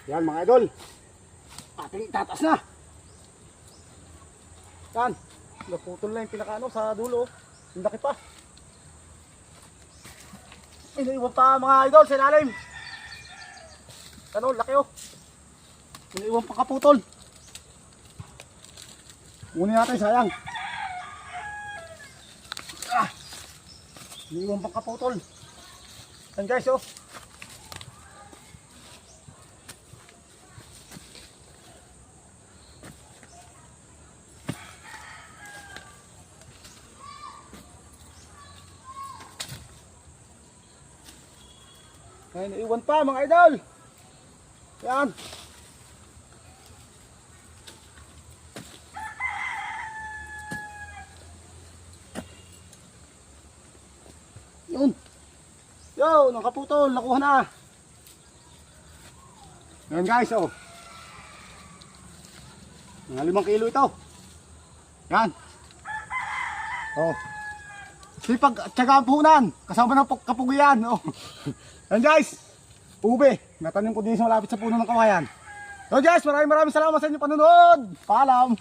Yan mga idol. Ating itataas na. Yan. Naputol na yung pinakaano sa dulo. Yung laki pa. Iniiwan pa mga idol sa ilalim. Ano, laki oh. Iniiwan pa kaputol. Kunin natin, sayang. Iniiwan pa kaputol. Yan guys oh. Ay, naiwan pa mga idol. Yan. Yun. Yo, nakaputol, nakuha na. Yan guys, oh. Mga 5 kilo ito. Yan. Oh. Sipag at syaga ang puhunan. Kasama ng kapugian, oh. Yan guys, ube, natanim ko din sa malapit sa puno ng kawayan. So guys, maraming salamat sa inyong panonood. Paalam.